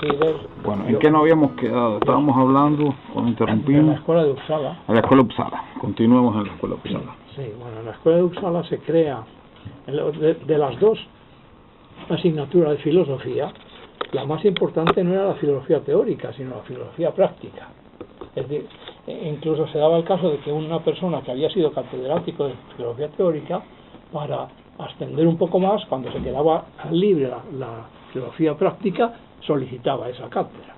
Fiedler... Bueno, ¿en qué nos habíamos quedado? Estábamos hablando, cuando interrumpimos... En la escuela de Uppsala. En la escuela de Uppsala. Continuemos en la escuela de Uppsala. Sí, bueno, en la escuela de Uppsala se crea, de las dos asignaturas de filosofía, la más importante no era la filosofía teórica, sino la filosofía práctica. Es decir, incluso se daba el caso de que una persona que había sido catedrático de filosofía teórica, para ascender un poco más, cuando se quedaba libre la filosofía práctica, solicitaba esa cátedra.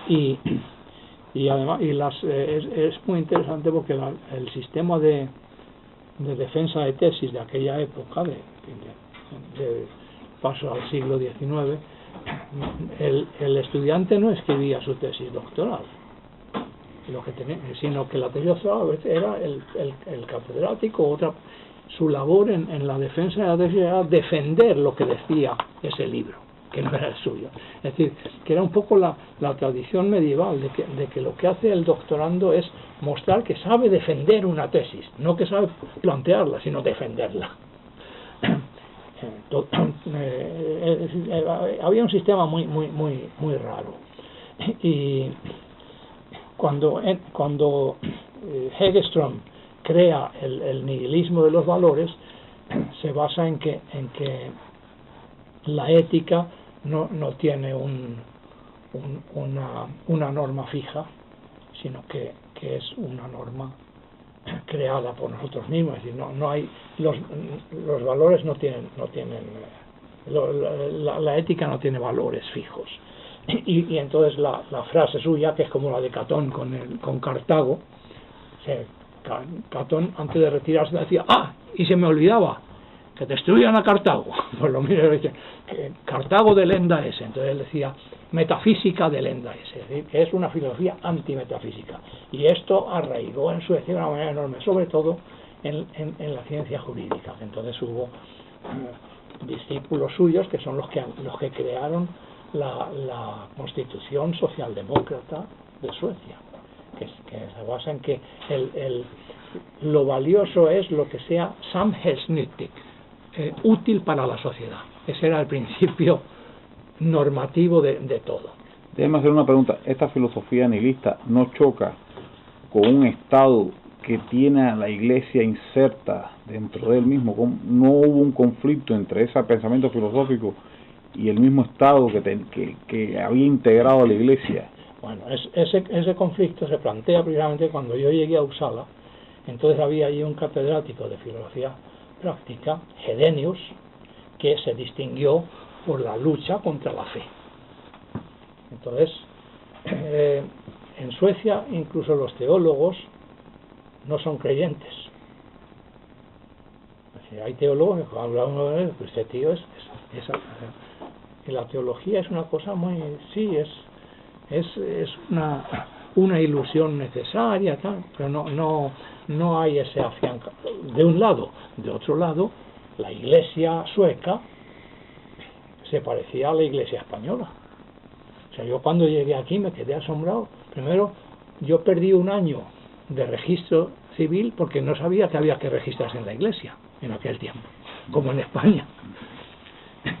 Y además es muy interesante porque el sistema de defensa de tesis de aquella época, de paso al siglo XIX, el estudiante no escribía su tesis doctoral, sino que la tesis doctoral era el catedrático. Su labor en la defensa de la tesis era defender lo que decía ese libro, que no era el suyo. Es decir, que era un poco la tradición medieval de que lo que hace el doctorando es mostrar que sabe defender una tesis, no que sabe plantearla, sino defenderla. Había un sistema muy raro. Y cuando Hägerström crea el nihilismo de los valores, se basa en que la ética no tiene una norma fija, sino que es una norma creada por nosotros mismos. Es decir, no hay los valores no tienen la ética no tiene valores fijos. Y entonces la frase suya, que es como la de Catón con Cartago, Catón, antes de retirarse, decía: y se me olvidaba, que destruyan a Cartago. Pues lo mismo dice, que Cartago delenda es. Entonces él decía metafísica delenda es decir, que es una filosofía antimetafísica. Y esto arraigó en Suecia de una manera enorme, sobre todo en la ciencia jurídica. Entonces hubo discípulos suyos que son los que crearon la Constitución Socialdemócrata de Suecia, que se basa en que lo valioso es lo que sea samhällsnyttigt, útil para la sociedad. Ese era el principio normativo de todo. Déjeme hacer una pregunta. ¿Esta filosofía nihilista no choca con un Estado que tiene a la Iglesia inserta dentro de él mismo? ¿No hubo un conflicto entre ese pensamiento filosófico y el mismo Estado que había integrado a la Iglesia? Bueno, ese conflicto se plantea precisamente cuando yo llegué a Uppsala. Entonces había allí un catedrático de filosofía práctica, Hedenius, que se distinguió por la lucha contra la fe. Entonces, en Suecia incluso los teólogos no son creyentes. Hay teólogos que hablan uno de ellos, pues este tío es y la teología es una cosa muy, sí, es una ilusión necesaria, tal, pero no hay ese afianca de un lado. De otro lado, la Iglesia sueca se parecía a la Iglesia española. O sea, yo cuando llegué aquí me quedé asombrado. Primero, yo perdí un año de registro civil porque no sabía que había que registrarse en la Iglesia en aquel tiempo, como en España.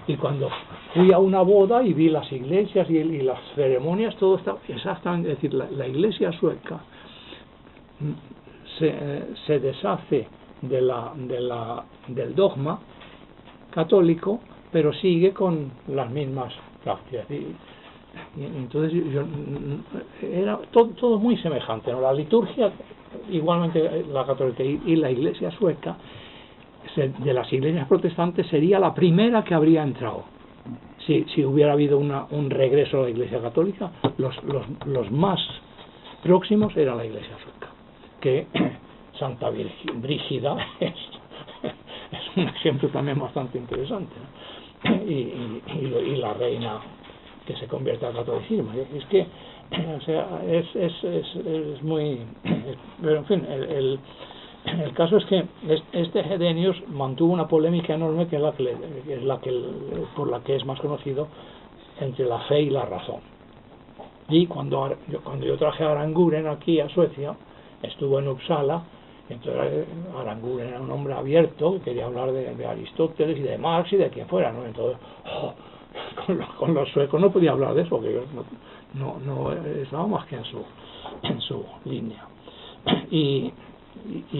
Y cuando fui a una boda y vi las iglesias y las ceremonias, todo estaba exactamente. Es decir, la Iglesia sueca se deshace del dogma católico, pero sigue con las mismas prácticas. Y entonces era todo muy semejante, ¿no? La liturgia, igualmente la católica y la Iglesia sueca, de las iglesias protestantes, sería la primera que habría entrado. Si hubiera habido un regreso a la Iglesia católica, los más próximos era la Iglesia sueca, que Santa Brígida es un ejemplo también bastante interesante, ¿no? Y la reina que se convierte al catolicismo. Es que, o sea, es muy... Pero en fin, el caso es que este Hedenius mantuvo una polémica enorme, que es por la que es más conocido, entre la fe y la razón. Y cuando yo traje a Aranguren aquí a Suecia, estuvo en Uppsala. Entonces Aranguren era un hombre abierto, quería hablar de Aristóteles y de Marx y de quien fuera, ¿no? Entonces, con los suecos no podía hablar de eso, porque yo no estaba más que en su línea. Y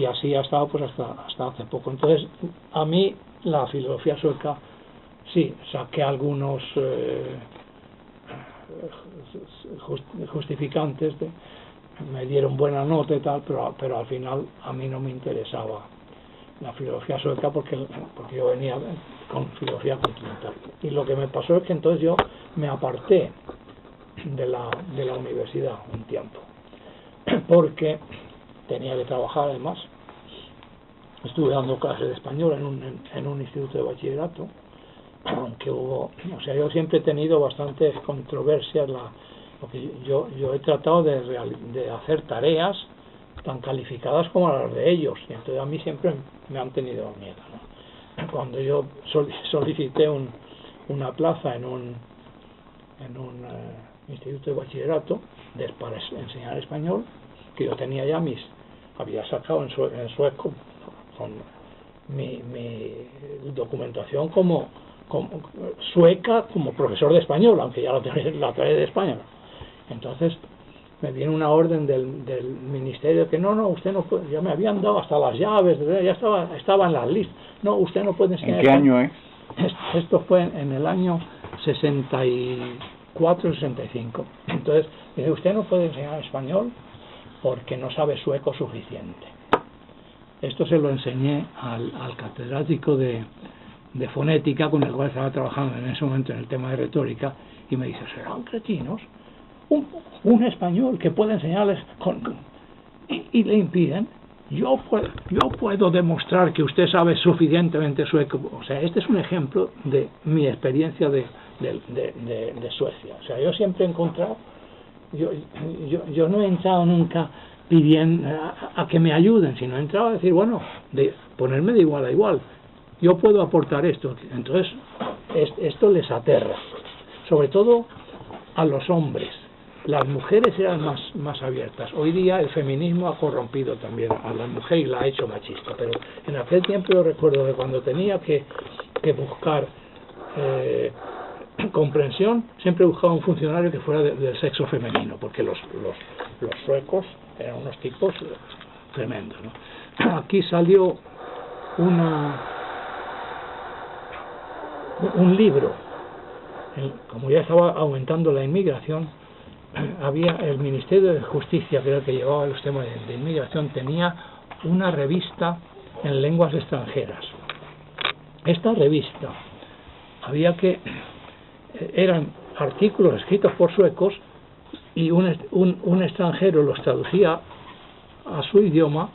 así ha estado pues hasta hace poco. Entonces, a mí la filosofía sueca, sí, saqué algunos justificantes, me dieron buena nota y tal, pero al final a mí no me interesaba la filosofía sueca porque yo venía con filosofía continental. Y lo que me pasó es que entonces yo me aparté de la universidad un tiempo, porque tenía que trabajar. Además estuve dando clases de español en un instituto de bachillerato, aunque hubo, o sea, yo siempre he tenido bastantes controversias, porque yo he tratado de hacer tareas tan calificadas como las de ellos, y entonces a mí siempre me han tenido miedo, ¿no? Cuando yo solicité una plaza en un instituto de bachillerato para enseñar español, que yo tenía ya había sacado en sueco con mi documentación como sueca, como profesor de español, aunque ya la trae de España. Entonces me viene una orden del ministerio que no, usted no puede, ya me habían dado hasta las llaves, ya estaba en la lista, no, usted no puede enseñar. ¿En qué año es? Esto fue en el año 64-65. Entonces dice, usted no puede enseñar español porque no sabe sueco suficiente. Esto se lo enseñé al catedrático de fonética, con el cual estaba trabajando en ese momento en el tema de retórica, y me dice, ¿serán cretinos? Un español que puede enseñarles y le impiden. Yo puedo demostrar que usted sabe suficientemente sueco. O sea, este es un ejemplo de mi experiencia de Suecia. O sea, yo siempre he encontrado, yo no he entrado nunca pidiendo a que me ayuden, sino he entrado a decir, bueno, de ponerme de igual a igual. Yo puedo aportar esto. Entonces, esto les aterra, sobre todo a los hombres. Las mujeres eran más abiertas. Hoy día el feminismo ha corrompido también a la mujer y la ha hecho machista, pero en aquel tiempo yo recuerdo que cuando tenía que buscar comprensión, siempre buscaba un funcionario que fuera del sexo femenino, porque los suecos eran unos tipos tremendos, ¿no? Aquí salió un libro, como ya estaba aumentando la inmigración, había el Ministerio de Justicia, que era el que llevaba los temas de inmigración, tenía una revista en lenguas extranjeras. Esta revista eran artículos escritos por suecos, y un extranjero los traducía a su idioma,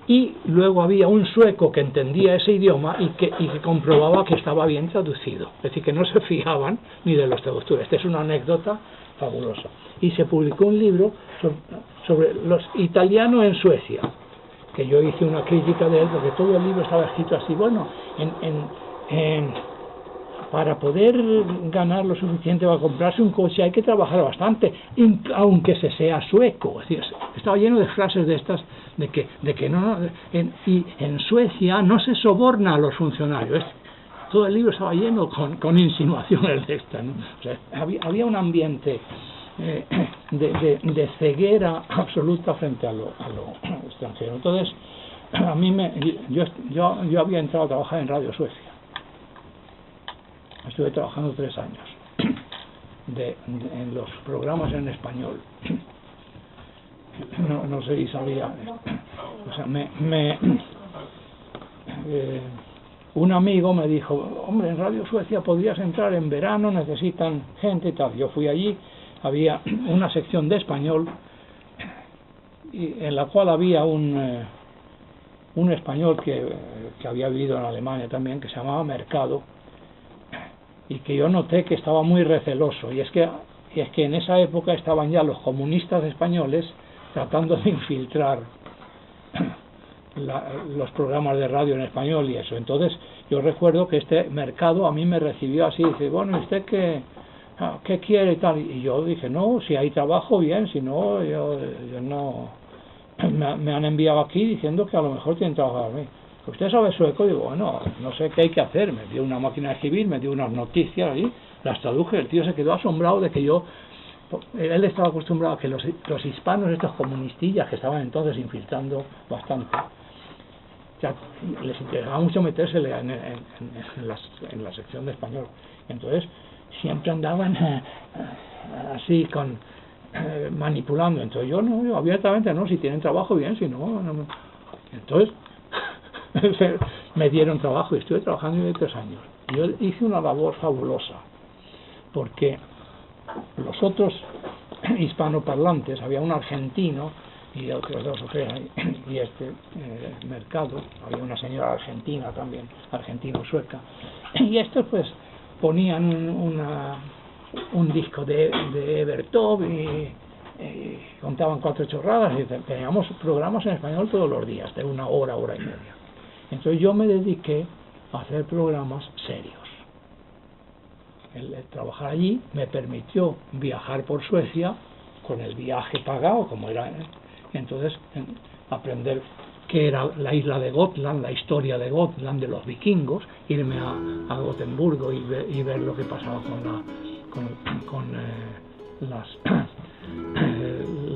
y luego había un sueco que entendía ese idioma y que comprobaba que estaba bien traducido. Es decir, que no se fiaban ni de los traductores. Esta es una anécdota fabulosa. Y se publicó un libro sobre los italianos en Suecia, que yo hice una crítica de él, porque todo el libro estaba escrito así. Bueno, para poder ganar lo suficiente para comprarse un coche hay que trabajar bastante, aunque se sea sueco. Es decir, estaba lleno de frases de estas, de que no, y en Suecia no se soborna a los funcionarios. Todo el libro estaba lleno con insinuaciones de estas, ¿no? O sea, había un ambiente de ceguera absoluta frente a lo extranjero. Entonces, a mí yo había entrado a trabajar en Radio Suecia. Estuve trabajando 3 años en los programas en español. No sé si sabía. O sea, un amigo me dijo, hombre, en Radio Suecia podrías entrar en verano, necesitan gente y tal. Yo fui allí, había una sección de español en la cual había un español que había vivido en Alemania también, que se llamaba Mercado, y que yo noté que estaba muy receloso, y es que en esa época estaban ya los comunistas españoles tratando de infiltrar los programas de radio en español y eso. Entonces yo recuerdo que este Mercado a mí me recibió así, dice, bueno, ¿usted qué quiere y tal? Y yo dije, no, si hay trabajo bien, si no, yo no, me han enviado aquí diciendo que a lo mejor tienen trabajo para mí. ¿Usted sabe sueco? Digo, bueno, no sé qué hay que hacer. Me dio una máquina de escribir, me dio unas noticias ahí, las traduje, el tío se quedó asombrado de que yo... Él estaba acostumbrado a que los hispanos, estos comunistillas que estaban entonces infiltrando bastante, ya les interesaba mucho metérsele en la sección de español. Entonces siempre andaban así manipulando. Entonces yo abiertamente no, si tienen trabajo bien, si no, no. Entonces me dieron trabajo y estuve trabajando de 3 años. Yo hice una labor fabulosa porque los otros hispanoparlantes, había un argentino y otros 2 o 3, y Mercado, había una señora argentina también, argentino-sueca, y estos pues ponían un disco de Bertov y contaban 4 chorradas y teníamos programas en español todos los días, de 1 hora, hora y media. Entonces yo me dediqué a hacer programas serios. El trabajar allí me permitió viajar por Suecia con el viaje pagado, como era. Entonces, aprender qué era la isla de Gotland, la historia de Gotland, de los vikingos, irme a Gotemburgo y ver lo que pasaba con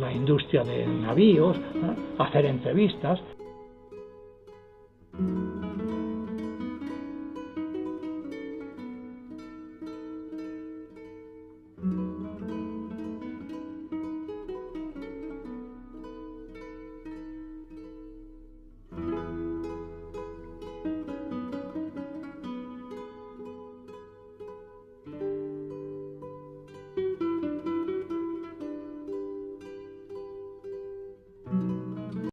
la industria de navíos, hacer entrevistas.